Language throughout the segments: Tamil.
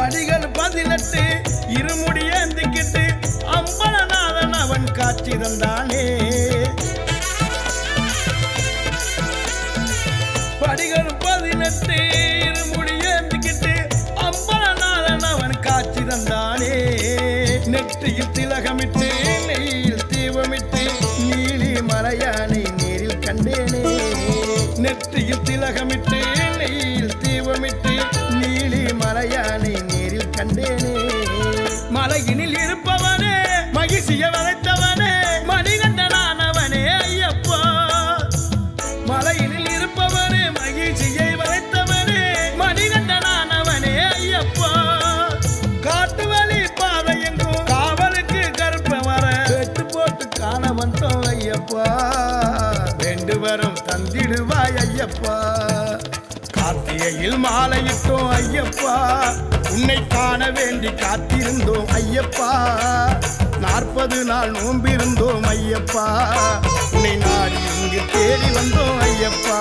படிகள் 18 இருமுடியேந்திக்கிட்டு அம்பலநாதன் அவன் காட்சி தந்தானே. படிகள் 18 இருமுடியேந்திக்கிட்டு அம்பலநாதன் அவன் காட்சி தந்தானே. நெற்றியில் திலகமிட்டு நெய்யில் தீபமிட்டு நீலி மலையானை நேரில் கண்டேனே. நெற்றியில் திலகமிட்டு நெய்யில் தீபமிட்டு நீலி மலையானை நேரில் கண்டேனே. மலையினில் இருப்பவனே மகிழ்ச்சிய வளைத்தவனே மணிகண்டனானவனே ஐயப்பா. மலையினில் இருப்பவனே மகிழ்ச்சியை வளைத்தவனே மணிகண்டனானவனே ஐயப்பா. காட்டு வழி பாதை எங்கும் காவலுக்கு கருப்ப வர வெட்டு போட்டு காண வந்தோம் ஐயப்பா. ரெண்டு வரம் தந்திடுவாய் ஐயப்பா. கார்த்திகையில் மாலையிட்டோம் ஐயப்பா. உன்னை காண வேண்டி காத்திருந்தோம் ஐயப்பா. 40 நாள் நோம்பிருந்தோம் ஐயப்பா. உன்னை நாடி இங்கு தேடி வந்தோம் ஐயப்பா.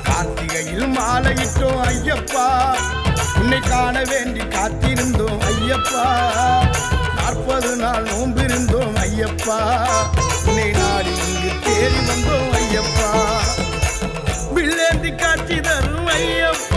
கார்த்திகையில் மாலையிட்டோம் ஐயப்பா. உன்னை காண வேண்டி காத்திருந்தோம் ஐயப்பா. 40 நாள் நோம்பிருந்தோம் ஐயப்பா. உன்னை நாடி இங்கு தேடி வந்தோம் ஐயப்பா. வில்லேந்தி காட்சி தரும் ஐயப்பா.